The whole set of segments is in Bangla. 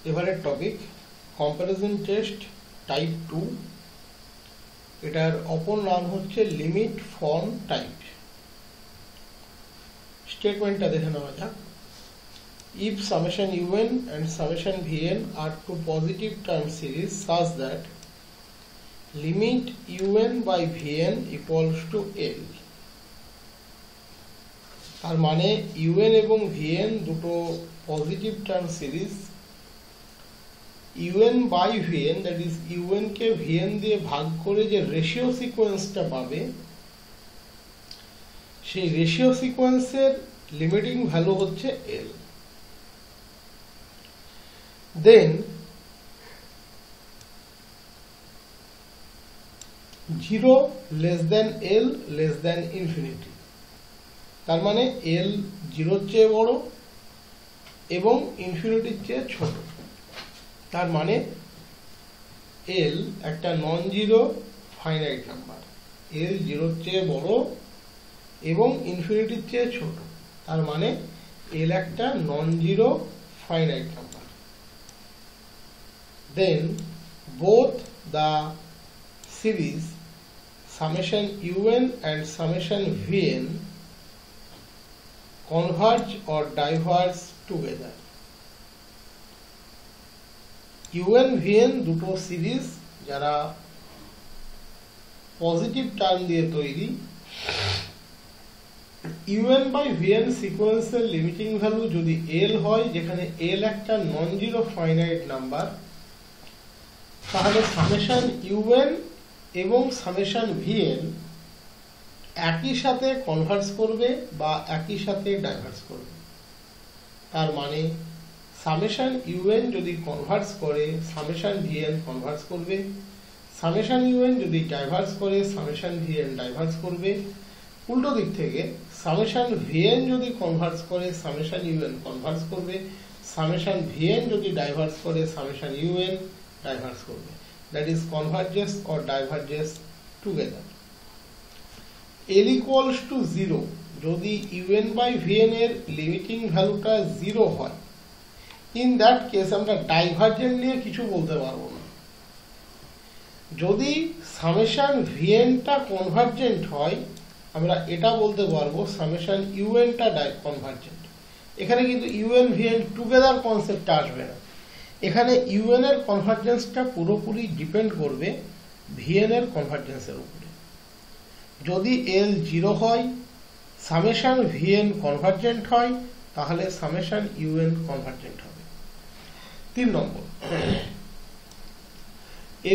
এবারের টপিক কম্পারিজন টেস্ট টাইপ 2। এটার অপর নাম হচ্ছে লিমিট ফর্ম টাইপ। স্টেটমেন্টটা দেখে নেওয়া যাক। If summation un and summation vn are two positive term series such that limit un by vn equals to l, তার মানে un এবং vn দুটো positive term series, un by vn that is un K vn দিয়ে ভাগ করে যে রেশিও সিকোয়েন্সটা পাবে সেই রেশিও সিকোয়েন্সের লিমিটিং ভ্যালু হচ্ছে l। দেন 0 less than l less than infinity, তার মানে l 0 চেয়ে বড় এবং ইনফিনিটির চেয়ে ছোট। তার মানে l একটা non zero finite number, l 0 চেয়ে বড় এবং ইনফিনিটির চেয়ে ছোট, তার মানে l একটা non zero finite number. Then both the series summation un and summation vn converge or diverge together. un vn দুটো সিরিজ যারা পজিটিভ টার্ম দিয়ে তৈরি। un by vn সিকোয়েন্সের লিমিটিং ভ্যালু যদি l হয়, যেখানে l একটা নন জিরো ফাইনাইট নাম্বার, তাহলে সামেশন un এবং সামেশন vn একই সাথে কনভার্জ করবে বা একই সাথে ডাইভার্জ করবে। তার মানে সামেশন un যদি কনভার্জ করে সামেশন vn কনভার্জ করবে, সামেশন un যদি ডাইভার্জ করে সামেশন vn ডাইভার্জ করবে। উল্টো দিক থেকে সামেশন vn যদি কনভার্জ করে সামেশন un কনভার্জ করবে, সামেশন vn যদি ডাইভার্জ করে সামেশন un ডাইভার্জ করবে। That is converges or diverges together. l equals to 0 যদি un by vn এর লিমিটিং ভ্যালুটা 0 হয়, in that case আমরা ডাইভারজেন্ট নিয়ে কিছু বলতে পারবো না। যদি সামেশন vn টা কনভার্জেন্ট হয়, আমরা এটা বলতে পারবো সামেশন un টা কনভার্জেন্ট। এখানে কিন্তু un vn টুগেদার কনসেপ্টটা আসবে না। এখানে un এর কনভার্জেন্সটা পুরোপুরি ডিপেন্ড করবে vn এর কনভার্জেন্সের উপরে। যদি l 0 হয়, সামেশন vn কনভার্জেন্ট হয়, তাহলে সামেশন un কনভার্জেন্ট হবে। 3 নম্বর,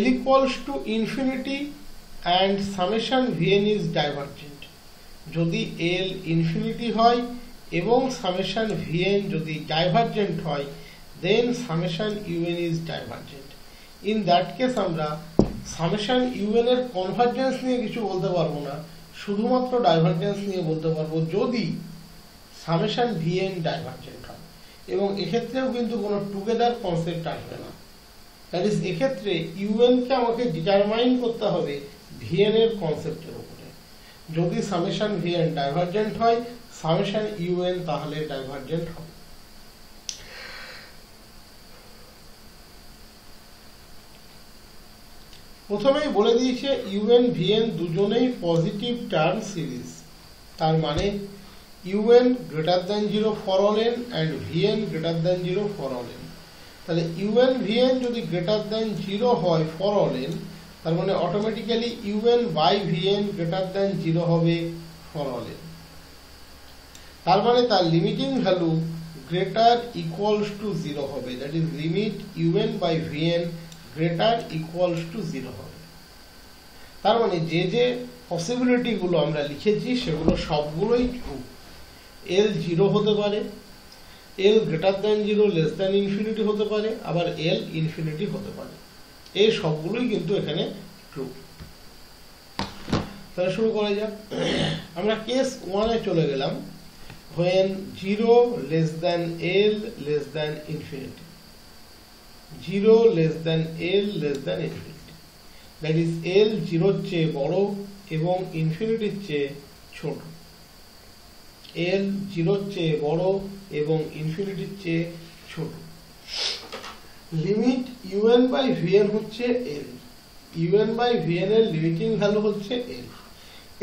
l equals to infinity and summation vn is divergent. যদি l ইনফিনিটি হয় এবং সামেশন vn যদি ডাইভারজেন্ট হয়, then summation un is divergent. In that case আমরা summation un এর কনভার্জেন্স নিয়ে কিছু বলতে পারবো না, শুধুমাত্র ডাইভারজেন্স নিয়ে বলতে পারবো যদি summation vn ডাইভারজেন্ট হয়। এবং এক্ষেত্রেও কিন্তু কোনো টুগেদার কনসেপ্ট আসবে না। দ্যাট ইজ এক্ষেত্রে un কে আমাকে ডিটারমাইন করতে হবে vn এর কনসেপ্টের উপরে। যদি summation vn ডাইভারজেন্ট হয়, summation un তাহলে ডাইভারজেন্ট হবে। প্রথমেই বলে দিয়েছে un vn দুজনেই পজিটিভ টার্ম সিরিজ, তার মানে un greater than 0 for all n and vn greater than 0 for all n। তাহলে un vn যদি গ্রেটার দ্যান 0 হয় ফর অল n, তার মানে automatically un by vn greater than 0 হবে ফর অল n। তার মানে তার limiting value greater equals to 0 হবে, that is limit un by vn greater equals to 0 হবে। তার মানে যে যে পসিবিলিটি গুলো আমরা লিখেছি সেগুলো সবগুলোই ট্রু। l 0 হতে পারে, l greater than 0 less than infinity হতে পারে, আবার l ইনফিনিটি হতে পারে। এই সবগুলোই কিন্তু এখানে ট্রু। তাহলে শুরু করা যাক। আমরা কেস 1 এ চলে গেলাম। when 0 less than l less than infinity, 0 less than l less than infinity, that is l 0 চেয়ে বড় এবং ইনফিনিটির চেয়ে ছোট। l 0 চেয়ে বড় এবং ইনফিনিটির চেয়ে ছোট। লিমিট un বাই vn হচ্ছে l, un বাই vn এর লিমিটিং ভ্যালু হচ্ছে l।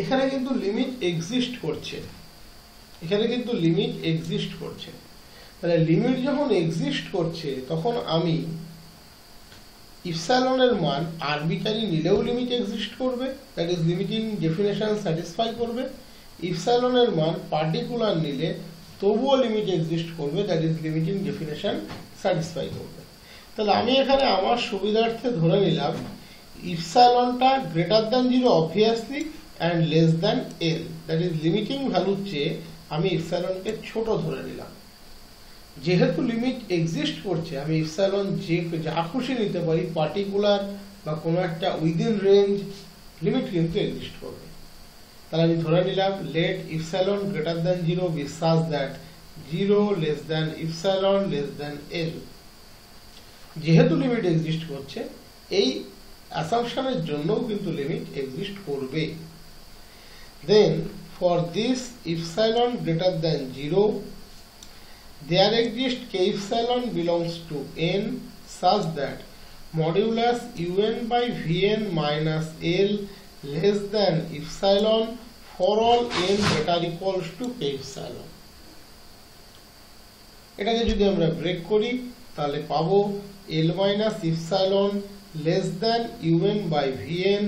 এখানে কিন্তু লিমিট এক্সিস্ট করছে, তাহলে লিমিট যখন এক্সিস্ট করছে তখন আমি ইপসাইলনের মান আরবিটারি নিলেও লিমিট এক্সিস্ট করবে, that is limiting definition satisfy করবে। ইপসাইলনের মান পার্টিকুলার নিলে তবুও লিমিট এক্সিস্ট করবে, that is limiting definition satisfy করবে। তাহলে আমি এখানে আমার সুবিধার্থে ধরে নিলাম ইপসাইলনটা greater than 0 obviously and less than l, that is limiting ভ্যালুর চেয়ে আমি ইপসাইলনকে ছোট ধরে নিলাম। যেহেতু লিমিট এক্সিস্ট করছে আমি ইপসাইলন যা খুশি নিতে পারি, পার্টিকুলার বা কোনো একটা উইদিন রেঞ্জ, লিমিট কিন্তু এক্সিস্ট করবে। তাহলে আমি ধরে নিলাম let epsilon greater than 0 be such that 0 less than epsilon less than l। যেহেতু লিমিট এক্সিস্ট করছে এই অ্যাসাম্পশনের জন্যও কিন্তু লিমিট এক্সিস্ট করবে। Then for this epsilon greater than 0 there exists k epsilon belongs to n such that modulus un by vn minus l less than epsilon for all n greater equals to k epsilon। এটাকে যদি আমরা ব্রেক করি তাহলে পাবো l minus epsilon less than un by vn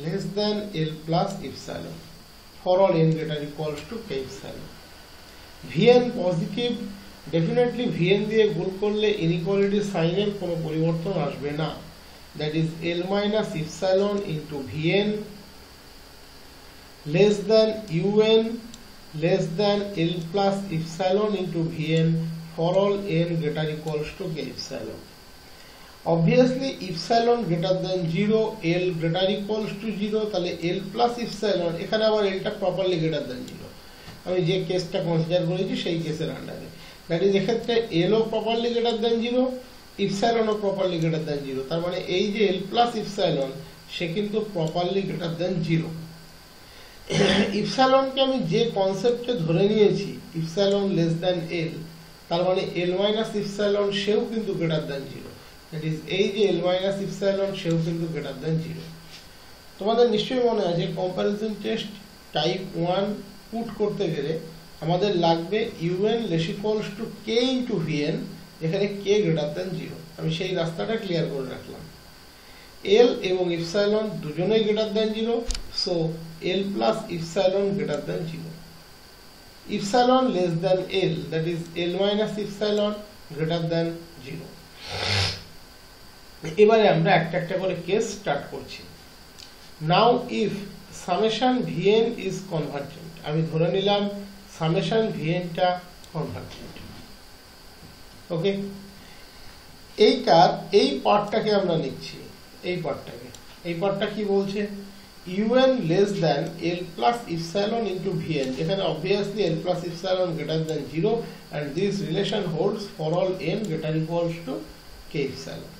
less than l plus epsilon for all n greater equals to k epsilon। vn positive, definitely vn দিয়ে গুণ করলে ইনইকুয়ালিটি সাইনের কোনো পরিবর্তন আসবে না, that is l minus epsilon into vn less than un less than l plus epsilon into vn for all n greater equals to k epsilon. Obviously epsilon greater than 0, l greater equals to 0, তাহলে l প্লাস ইপসাইলন, এখানে আবার lটা প্রপারলি গ্রেটার দ্যান 0, আমি যে কেসটা কনসিডার করেছি সেই কেসের আন্ডারে, দ্যাট ইজ এক্ষেত্রে l ও প্রপারলি গ্রেটার দ্যান 0, ইপসাইলন ও প্রপারলি গ্রেটার দ্যান 0, তার মানে এই যে l প্লাস ইপসাইলন সে কিন্তু প্রপারলি গ্রেটার দ্যান 0। ইপসাইলনকে আমি যে কনসেপ্টে ধরে নিয়েছি ইপসাইলন লেস দ্যান l, তার মানে l মাইনাস ইপসাইলন সেও কিন্তু গ্রেটার দ্যান 0, দ্যাট ইজ এই যে l মাইনাস ইপসাইলন সেও কিন্তু গ্রেটার দ্যান 0। তোমাদের নিশ্চয়ই মনে আছে কম্পারিজন টেস্ট টাইপ 1 পুট করতে গেলে আমাদের লাগবে un less equals to k into vn, এখানে k গ্রেটার দ্যান 0। আমি সেই রাস্তাটা ক্লিয়ার করে রাখলাম। l এবং ইপসাইলন দুজনেই greater than 0, so l plus epsilon greater than 0। Epsilon less than l, that is l minus epsilon greater than 0। এবারে আমরা একটা একটা করে কেস স্টার্ট করছি। নাও if summation vn is convergent, আমি ধরে নিলাম সামেশন vn টা কনভার্জেন্ট। ওকে, এই পার্টটাকে আমরা লিখছি, এই পার্টটা কি বলছে, un less than l plus epsilon into vn, যেখানে obviously l plus epsilon greater than 0 and this relation holds for all n greater equals to k epsilon.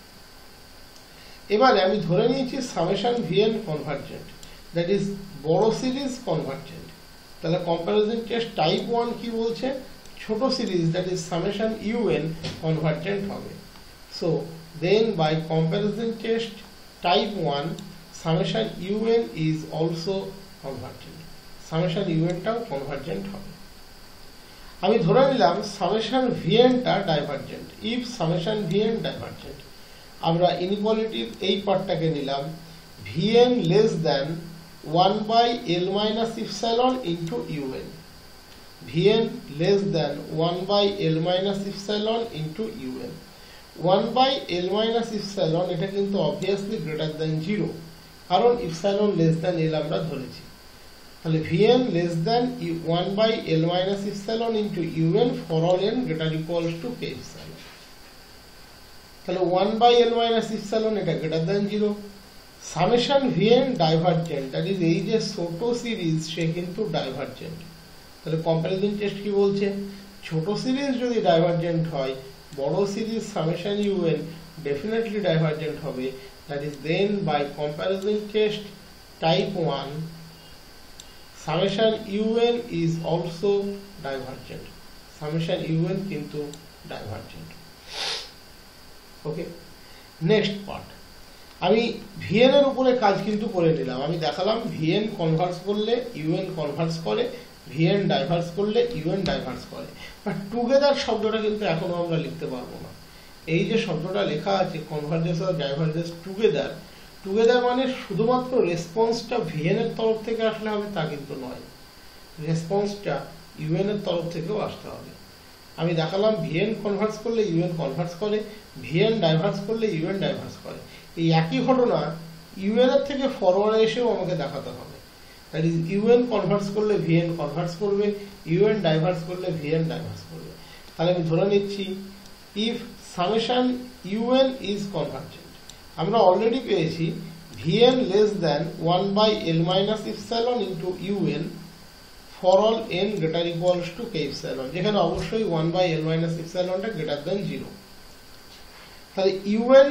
এবারে আমি ধরে নিয়েছি summation vn convergent, that is বড় সিরিজ কনভার্জেন্ট। তাহলে কম্পারিজন টেস্ট টাইপ 1 কি বলছে, ছোট series that is summation un convergent হবে। So then by comparison test type 1 summation un is also convergent, summation un টাও কনভার্জেন্ট হবে। আমি ধরে নিলাম সামেশন vn টা divergent. If summation vn divergent, আমরা ইনইকুয়ালিটির এই পার্টটাকে নিলাম vn less than 1 by l minus epsilon into un, vn less than 1 by l minus epsilon into un। 1 by l minus epsilon এটা কিন্তু অবভিয়াসলি গ্রেটার দ্যান 0, কারণ ইপসাইলন লেস দ্যান l আমরা ধরেছি। তাহলে vn less than 1 by l minus epsilon into un for all n greater equals to k epsilon. তাহলে 1 বাই l মাইনাস ইপসাইলন এটা greater than 0। Summation vn divergent, that is এই যে ছোট সিরিজ সে কিন্তু ডাইভারজেন্ট। তাহলে কম্পারিজন টেস্ট কি বলছে, ছোট সিরিজ যদি ডাইভারজেন্ট হয় বড় series summation un definitely divergent হবে, that is then by comparison test type 1 summation un is also divergent, summation un কিন্তু ডাইভারজেন্ট। ওকে, নেক্সট পার্ট, আমি ভিএন এর উপরে কাজ কিন্তু করে নিলাম। আমি দেখালাম ভিএন কনভার্স করলে ইউএন কনভার্স করে, ভিএন ডাইভার্স করলে ইউএন ডাইভার্স করে। বাট টুগেদার শব্দটা কিন্তু এখনো আমরা লিখতে পারবো না। এই যে শব্দটা লেখা আছে কনভার্জেন্স আর ডাইভার্জেন্স টুগেদার, টুগেদার মানে শুধুমাত্র রেসপন্সটা ভিএন এর তরফ থেকে আসলে হবে তা কিন্তু নয়, রেসপন্সটা ইউএন এর তরফ থেকেও আসতে হবে। আমি দেখালাম ভিএন কনভার্স করলে ইউএন কনভার্স করে, ভিএন ডাইভার্স করলে ইউএন ডাইভার্স করে। এই একই ঘটনা ইউএন এর থেকে ফরওয়ার্ডে এসেও আমাকে দেখাতে হবে। দ্যাট ইজ ইউএন কনভার্স করলে ভিএন কনভার্স করবে, ইউএন ডাইভার্স করলে ভিএন ডাইভার্স করবে। তাহলে আমি ধরে নিচ্ছি if summation u n is convergent, আমরা অলরেডি পেয়েছি VN less than 1/L minus epsilon into UN for all n greater equals to k epsilon, যেখানে অবশ্যই 1/L minus epsilon টা greater than 0। তাহলে un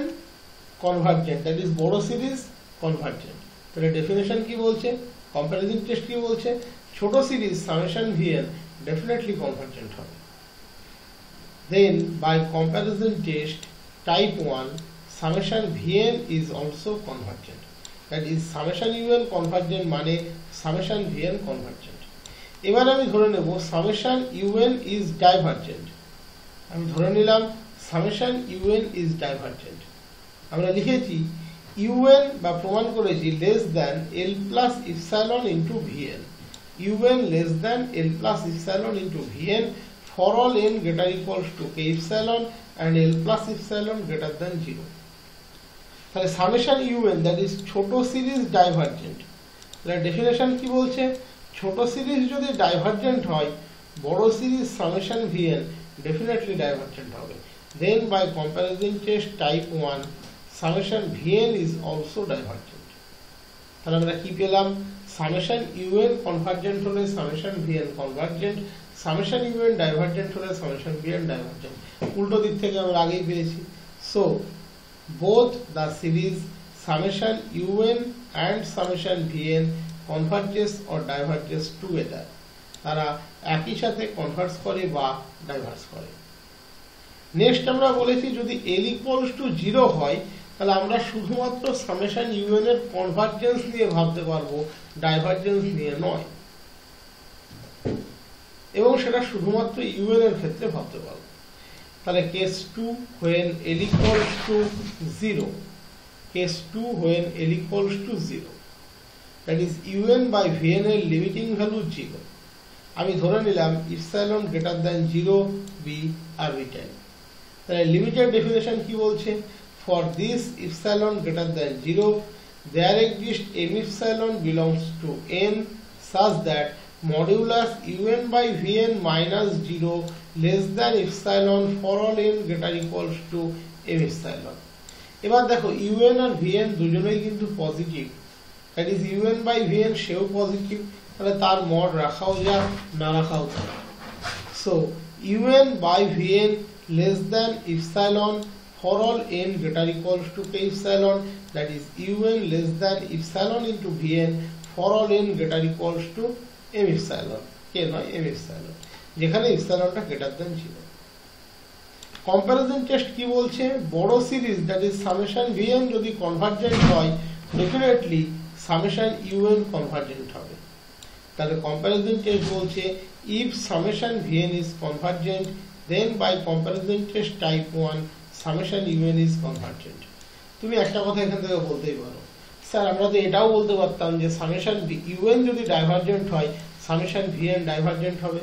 convergent, that is বড় সিরিজ convergent। তাহলে ডেফিনেশন কি বলছে, কম্পারিজন টেস্ট কি বলছে, ছোট series summation vn definitely convergent হবে। Then by comparison test type 1 summation vn is also convergent, that is summation un convergent মানে summation vn convergent। এবার আমি ধরে নেব সামেশন ইউএন ইজ ডাইভার্জেন্ট, আমি ধরে নিলাম সামেশন ইউএন ইজ ডাইভার্জেন্ট। আমরা লিখেছি ইউএন বা প্রমাণ করেছি less than L plus epsilon into VN, UN less than L plus epsilon into VN for all N greater equals to K epsilon and L plus epsilon greater than 0। তাহলে সামেশন ইউএন দ্যাট ইজ ছোট সিরিজ ডাইভার্জেন্ট। তাহলে ডেফিনেশন কি বলছে, ছোট সিরিজ যদি ডাইভার্জেন্ট হয়, বড় series summation VN definitely divergent হবে। Then by comparison test type 1 summation VN is also divergent. তাহলে আমরা কি পেলাম, সামেশন ইউএন কনভার্জেন্ট হলে summation VN convergent, summation UN divergent হলে সামেশন ভিএন ডাইভার্জেন্ট। উল্টো দিক থেকে আমরা আগেই পেয়েছি। So both the series summation UN and summation VN converges or diverges together, তারা একই সাথে কনভার্স করে বা ডাইভার্স করে। নেক্সট আমরা বলেছি যদি L equals to 0 হয় তাহলে আমরা শুধুমাত্র সামেশন ইউএন এর কনভার্জেন্স নিয়ে ভাবতে পারবো, ডাইভার্জেন্স নিয়ে নয়, এবং সেটা শুধুমাত্র ইউএন এর ক্ষেত্রে ভাবতে পারবো। তাহলে case 2 when L equals to 0, case 2 when L equals to 0, that is un by vn এর লিমিটিং ভ্যালু 0। আমি ধরে নিলাম epsilon greater than 0 be arbitrary. তাহলে লিমিটেড ডেফিনেশন কি বলছে, for this epsilon greater than 0 there exist m epsilon belongs to n such that modulus un by vn minus 0 less than epsilon for all n greater equals to m epsilon। এবার দেখো un আর vn দুজনেই কিন্তু positive, that is un by vn সেও পজিটিভ, তাহলে তার মড রাখাও যাক না রাখাও যাক। So un by vn less than epsilon for all n greater equals to k epsilon, that is un less than epsilon into vn for all n greater equals to m epsilon, k নয় m epsilon, যেখানে epsilonটা greater than 0। কম্পারিজন টেস্ট কি বলছে, বড় series that is summation vn যদি কনভার্জেন্ট হয় ডেফিনেটলি সামেশন ইউএন কনভার্জেন্ট হবে। তাহলে কম্পারিজন টেস্ট বলছে if summation VN is convergent then by comparison test type 1 summation u n is convergent. তুমি একটা কথা এখান থেকে বলতেই পারো, স্যার আমরা তো এটাও বলতে পারতাম যে সামেশন ইউএন যদি ডাইভার্জেন্ট হয় সামেশন ভিএন ডাইভার্জেন্ট হবে।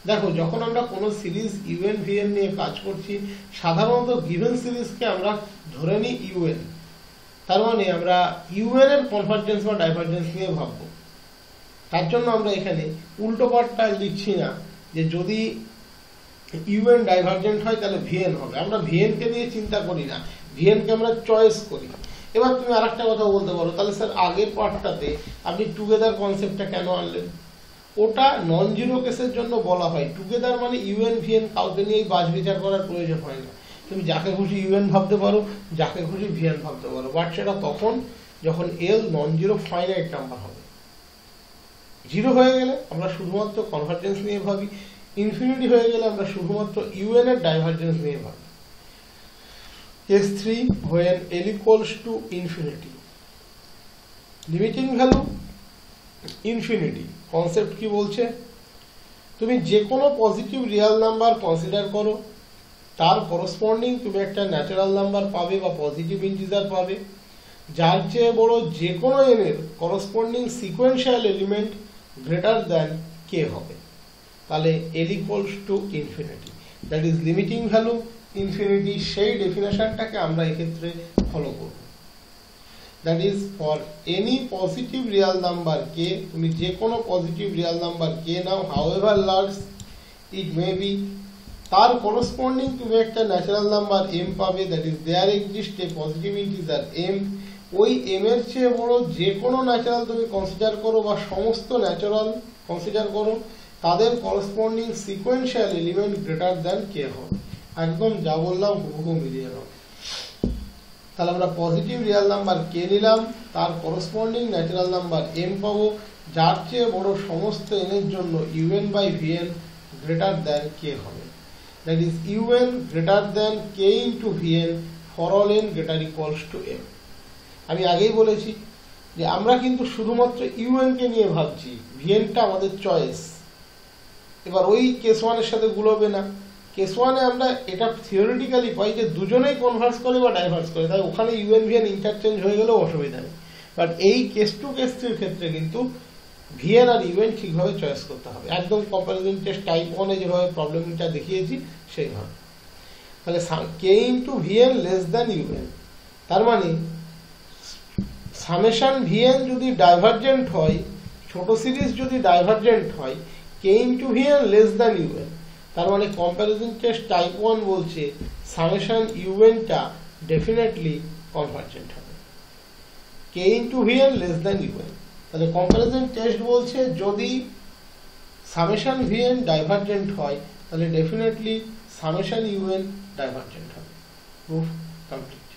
দেখো যখন আমরা কোনো সিরিজ ইউএন ভিএন নিয়ে কাজ করছি সাধারণত গিভেন সিরিজকে আমরা ধরে নিই ইউএন, তার মানে আমরা ইউএন এর কনভার্জেন্স বা ডাইভার্জেন্স নিয়ে ভাববো। তার জন্য আমরা এখানে উল্টো পার্টটা লিখছি না যে যদি ইউএন ডাইভার্জেন্ট হয় তাহলে ভিএন হবে, আমরা ভিএন কে নিয়ে চিন্তা করি না, ভিএন কে আমরা চয়েস করি। এবার তুমি আরেকটা কথা বলতে পারো, তাহলে স্যার আগের পার্টটাতে আপনি টুগেদার কনসেপ্টটা কেন আনলেন? ওটা নন জিরো কেসের জন্য বলা হয়, টুগেদার মানে ইউএন ভিএন কাউকে নিয়েই বাছ বিচার করার প্রয়োজন হয় না, তুমি যাকে খুশি ইউএন ভাবতে পারো, যাকে খুশি ভিএন ভাবতে পারো, বাট সেটা তখন যখন এল নন জিরো ফাইনাইট নাম্বার হবে। জিরো হয়ে গেলে আমরা শুধুমাত্র কনভার্জেন্স নিয়ে ভাবি, ইনফিনিটি হয়ে গেলে আমরা শুধুমাত্র ইউএন এর ডাইভার্জেন্স নিয়ে ভাবি। case 3 when L equals to infinity, limiting value infinity concept কি বলছে, তুমি যে কোনো পজিটিভ রিয়েল নাম্বার কনসিডার করো, তার করসপন্ডিং তুমি একটা ন্যাচারাল নাম্বার পাবে বা পজিটিভ ইন্টিজার পাবে, যার চেয়ে বড় যে কোনো n এর corresponding sequential element greater than k হবে, তাহলে L equals to infinity, that is limiting value infinity. সেই ডেফিনেশনটাকে আমরা এক্ষেত্রে ফলো করব। That is for any positive real number k, তুমি যে কোনো পজিটিভ রিয়েল নাম্বার k নাও, however large it may be, তার করসপন্ডিং তুমি একটা ন্যাচারাল নাম্বার m পাবে, that is there exist a positive integer m। ওই m এর চেয়ে বড় যে কোনো ন্যাচারাল তুমি কনসিডার করো বা সমস্ত ন্যাচারাল কনসিডার করো, তাদের corresponding sequential element greater than k হবে। একদম যা বললাম হুবহু মিলিয়ে নাও। তাহলে আমরা পজিটিভ রিয়েল নাম্বার k নিলাম, তার করসপন্ডিং ন্যাচারাল নাম্বার m পাবো, যার চেয়ে বড় সমস্ত n এর জন্য un/vn গ্রেটার দ্যান k হবে। That is un greater than k into vn for all n greater equals two m। আমি আগেই বলেছি যে আমরা কিন্তু শুধুমাত্র un কে নিয়ে ভাবছি, vn টা আমাদের চয়েস। এবার ওই কেস 1 এর সাথে গুলোবে না। কেস 1 এ আমরা এটা থিওরিটিক্যালি পাই যে দুজনেই কনভার্স করে বা ডাইভার্স করে, তাই ওখানে un vn ইন্টারচেঞ্জ হয়ে গেলেও অসুবিধা নেই। বাট এই কেস 2 কেস 3 এর ক্ষেত্রে কিন্তু vn আর un ঠিকভাবে চয়েস করতে হবে, একদম কম্পারিজন টেস্ট টাইপ 1 এ যেভাবে প্রবলেমটা দেখিয়েছি সেইভাবে। তাহলে k into vn less than un, তার মানে সামেশন vn যদি ডাইভারজেন্ট হয়, ছোট সিরিজ যদি ডাইভারজেন্ট হয়, k into vn less than un, তার মানে কম্পারিজন টেস্ট টাইপ 1 বলছে সামেশন un টা ডেফিনেটলি কনভারজেন্ট হবে, k into vn less than un। তাহলে কম্পারিজন টেস্ট বলছে যদি সামেশন vn ডাইভারজেন্ট হয়, তাহলে ডেফিনেটলি সামেশন un ডাইভারজেন্ট হবে। Proof complete.